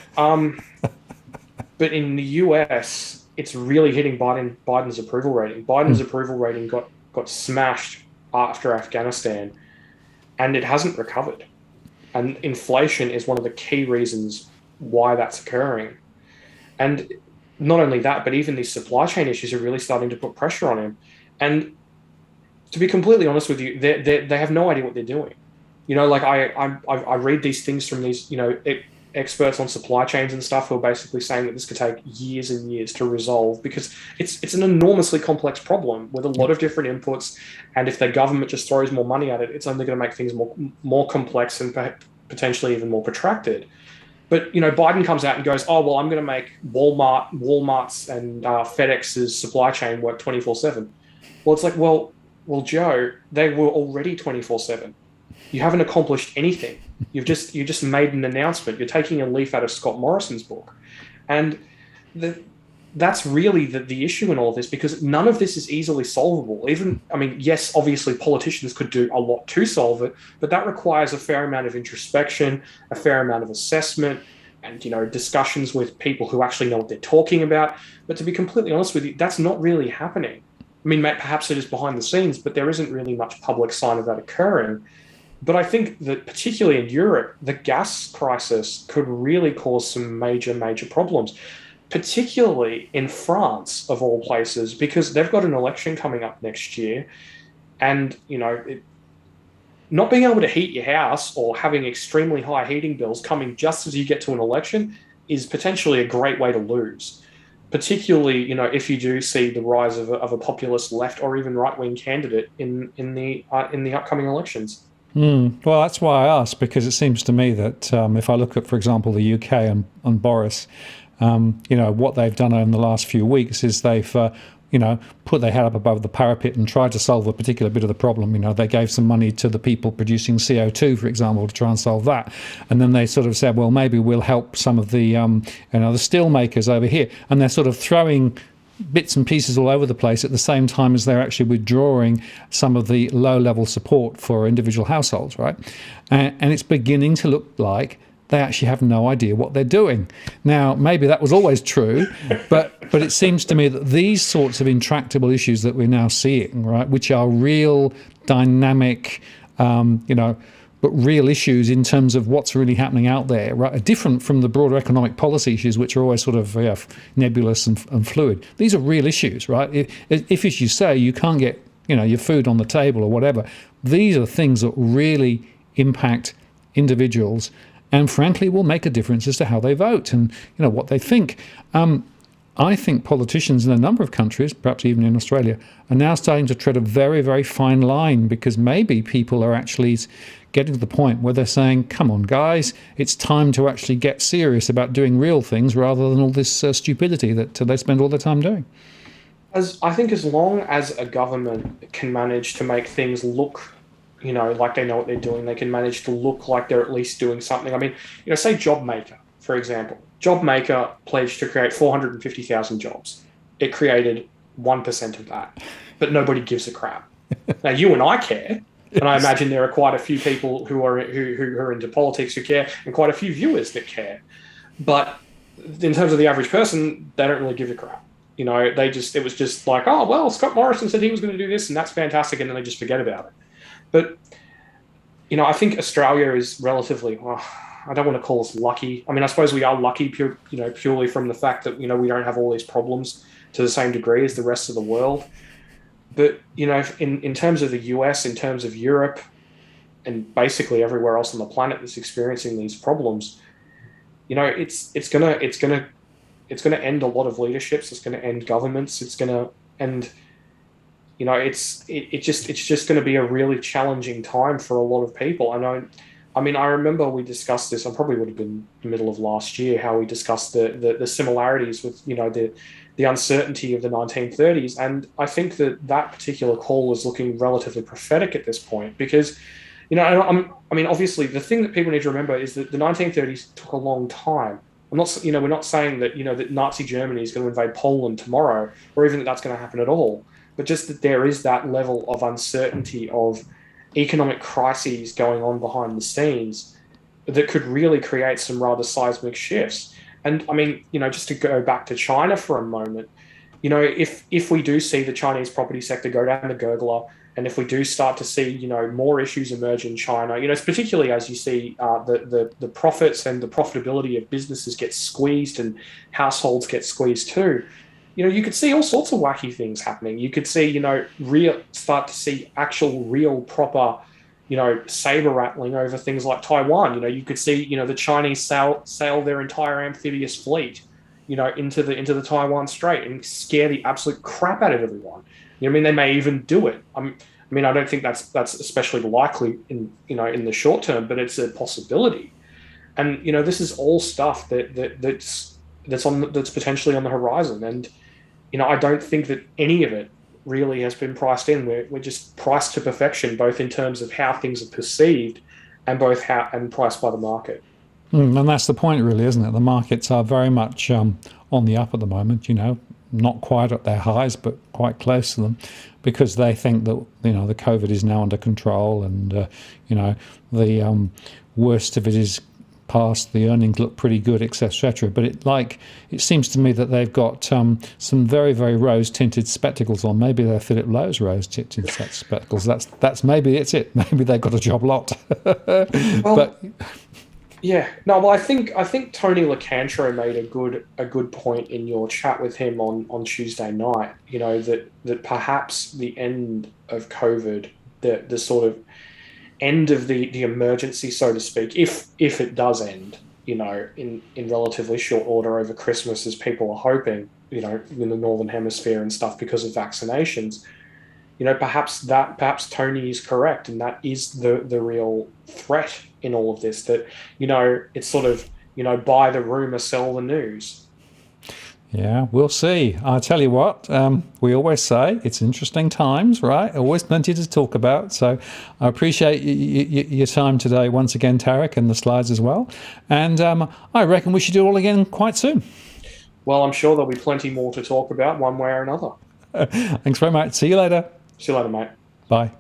in the US, it's really hitting Biden's approval rating. Biden's approval rating got smashed after Afghanistan, and it hasn't recovered. And inflation is one of the key reasons why that's occurring. And not only that, but even these supply chain issues are really starting to put pressure on him. And to be completely honest with you, they have no idea what they're doing. I read these things from these, experts on supply chains and stuff who are basically saying that this could take years and years to resolve because it's an enormously complex problem with a lot of different inputs. And if the government just throws more money at it, it's only going to make things more complex and potentially even more protracted. But, Biden comes out and goes, oh, well, I'm going to make Walmart's and FedEx's supply chain work 24/7. Well, it's like, well, Joe, they were already 24/7. You haven't accomplished anything. You just made an announcement. You're taking a leaf out of Scott Morrison's book. And that's really the issue in all of this, because none of this is easily solvable. Yes, obviously politicians could do a lot to solve it, but that requires a fair amount of introspection, a fair amount of assessment, and discussions with people who actually know what they're talking about. But to be completely honest with you, that's not really happening. Perhaps it is behind the scenes, but there isn't really much public sign of that occurring. But I think that particularly in Europe, the gas crisis could really cause some major, major problems, particularly in France, of all places, because they've got an election coming up next year. And, not being able to heat your house or having extremely high heating bills coming just as you get to an election is potentially a great way to lose. Particularly, if you do see the rise of a populist left or even right-wing candidate in the upcoming elections. Well, that's why I asked, because it seems to me that if I look at, for example, the UK and Boris, what they've done over the last few weeks is they've, put their head up above the parapet and tried to solve a particular bit of the problem. They gave some money to the people producing CO2, for example, to try and solve that. And then they sort of said, well, maybe we'll help some of the, the steel makers over here. And they're sort of throwing bits and pieces all over the place at the same time as they're actually withdrawing some of the low-level support for individual households, right? And it's beginning to look like they actually have no idea what they're doing. Now, maybe that was always true, but it seems to me that these sorts of intractable issues that we're now seeing, right, which are real, dynamic, but real issues in terms of what's really happening out there, right, are different from the broader economic policy issues, which are always sort of nebulous and fluid. These are real issues, right? If, as you say, you can't get your food on the table or whatever, these are things that really impact individuals and, frankly, will make a difference as to how they vote and what they think. I think politicians in a number of countries, perhaps even in Australia, are now starting to tread a very, very fine line, because maybe people are actually getting to the point where they're saying, come on, guys, it's time to actually get serious about doing real things rather than all this stupidity that they spend all their time doing. I think as long as a government can manage to make things look, like they know what they're doing, they can manage to look like they're at least doing something. Say JobMaker, for example. JobMaker pledged to create 450,000 jobs. It created 1% of that, but nobody gives a crap. Now, you and I care, and I imagine there are quite a few people who are into politics who care, and quite a few viewers that care. But in terms of the average person, they don't really give a crap. It was just like, oh, well, Scott Morrison said he was going to do this, and that's fantastic, and then they just forget about it. But, I think Australia is relatively, I don't want to call us lucky. I mean, I suppose we are lucky, purely from the fact that we don't have all these problems to the same degree as the rest of the world. But in terms of the US, in terms of Europe, and basically everywhere else on the planet that's experiencing these problems, it's gonna end a lot of leaderships. It's gonna end governments. It's gonna end. It's just going to be a really challenging time for a lot of people. I remember we discussed this. I probably would have been the middle of last year, how we discussed the similarities with the uncertainty of the 1930s, and I think that particular call is looking relatively prophetic at this point because obviously the thing that people need to remember is that the 1930s took a long time. We're not saying that that Nazi Germany is going to invade Poland tomorrow, or even that that's going to happen at all. But just that there is that level of uncertainty of economic crises going on behind the scenes that could really create some rather seismic shifts. And just to go back to China for a moment, if we do see the Chinese property sector go down the gurgler, and if we do start to see more issues emerge in China, particularly as you see the profits and the profitability of businesses get squeezed and households get squeezed too. You could see all sorts of wacky things happening. You could see, start to see actual, real, proper, saber rattling over things like Taiwan. You could see, the Chinese sail their entire amphibious fleet, into the Taiwan Strait and scare the absolute crap out of everyone. They may even do it. I don't think that's especially likely in the short term, but it's a possibility. And this is all stuff that's potentially on the horizon. And I don't think that any of it really has been priced in. We're just priced to perfection, both in terms of how things are perceived and priced by the market. And that's the point, really, isn't it? The markets are very much on the up at the moment, not quite at their highs, but quite close to them, because they think that, the COVID is now under control and, the worst of it is past, the earnings look pretty good, etc. But it seems to me that they've got some very, very rose-tinted spectacles on. Maybe they're Philip Lowe's rose-tinted spectacles. That's maybe it's it. Maybe they've got a job lot. But yeah, no. Well, I think Tony Locantro made a good point in your chat with him on Tuesday night. That perhaps the end of COVID, the sort of end of the emergency, so to speak, if it does end, in relatively short order over Christmas, as people are hoping, in the Northern Hemisphere and stuff because of vaccinations, perhaps Tony is correct, and that is the real threat in all of this. That it's sort of buy the rumor, sell the news. Yeah, we'll see. I tell you what, we always say it's interesting times, right? Always plenty to talk about. So I appreciate your time today once again, Tarric, and the slides as well. And I reckon we should do it all again quite soon. Well, I'm sure there'll be plenty more to talk about one way or another. Thanks very much. See you later. See you later, mate. Bye.